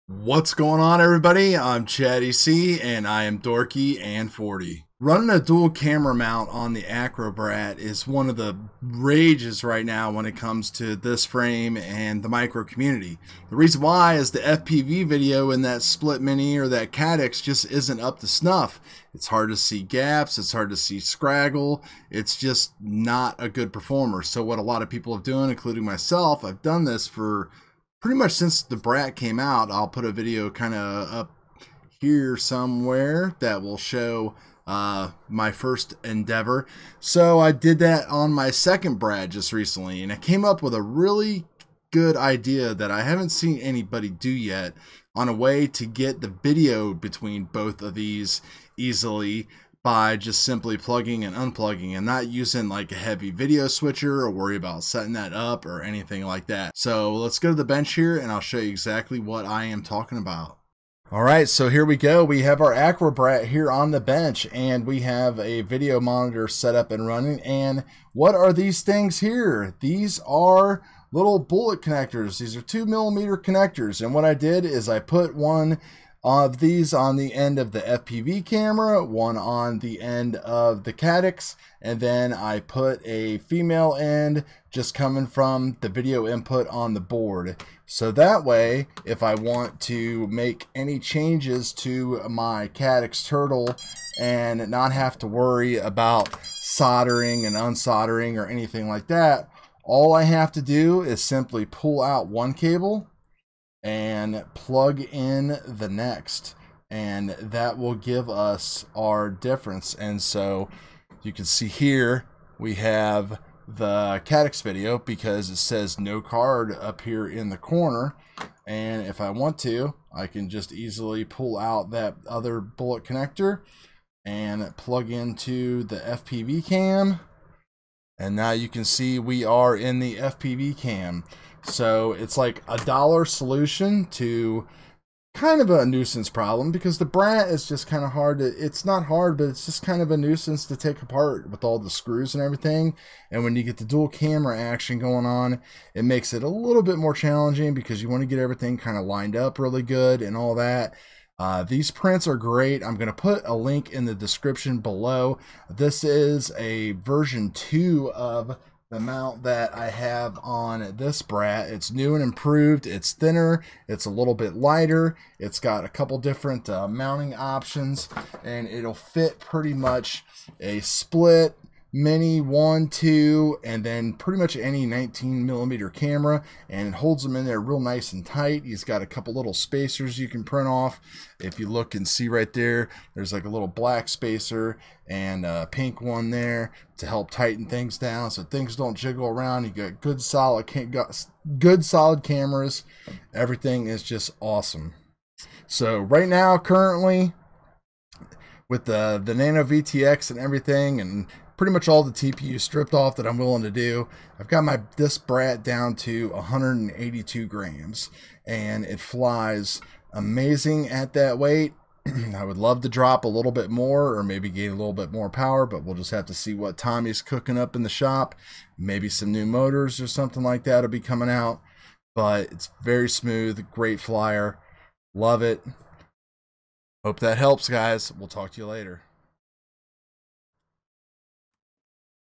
What's going on, everybody? I'm Chatty C, and I am dorky and 40. Running a dual camera mount on the Acrobrat is one of the rages right now when it comes to this frame and the micro community. The reason why is the FPV video in that split mini or that CADX just isn't up to snuff. It's hard to see gaps, it's hard to see scraggle, it's just not a good performer. So what a lot of people have done, including myself, I've done this for pretty much since the Brat came out. I'll put a video kind of up here somewhere that will show my first endeavor. So I did that on my second Brat just recently, and I came up with a really good idea that I haven't seen anybody do yet on a way to get the video between both of these easily by just simply plugging and unplugging and not using like a heavy video switcher or worry about setting that up or anything like that. So let's go to the bench here and I'll show you exactly what I am talking about. All right, so here we go. We have our Acrobrat here on the bench and we have a video monitor set up and running. And what are these things here? These are little bullet connectors. These are 2mm connectors. And what I did is I put one of these on the end of the FPV camera, one on the end of the CADX, and then I put a female end just coming from the video input on the board. So that way, if I want to make any changes to my CADX turtle and not have to worry about soldering and unsoldering or anything like that, all I have to do is simply pull out one cable and plug in the next, and that will give us our difference. And so you can see here we have the CADX video because it says no card up here in the corner, and if I want to I can just easily pull out that other bullet connector and plug into the FPV cam, and now you can see we are in the FPV cam. So it's like a $1 solution to kind of a nuisance problem, because the Brat is just kind of hard to, it's not hard, but it's just kind of a nuisance to take apart with all the screws and everything. And when you get the dual camera action going on, it makes it a little bit more challenging because you want to get everything kind of lined up really good and all that. These prints are great. I'm going to put a link in the description below. This is a version 2 of the mount that I have on this Brat. It's new and improved. It's thinner, it's a little bit lighter, it's got a couple different mounting options, and it'll fit pretty much a split, mini, 1, 2, and then pretty much any 19mm camera, and it holds them in there real nice and tight. He's got a couple little spacers you can print off. If you look and see right there, there's like a little black spacer and a pink one there to help tighten things down so things don't jiggle around. You got good solid cameras. Everything is just awesome. So right now, currently, with the Nano VTX and everything, and pretty much all the TPU stripped off that I'm willing to do, I've got this Brat down to 182 grams, and it flies amazing at that weight. I would love to drop a little bit more or maybe gain a little bit more power, but we'll just have to see what Tommy's cooking up in the shop. Maybe some new motors or something like that will be coming out, but it's very smooth, great flyer, love it. Hope that helps, guys. We'll talk to you later.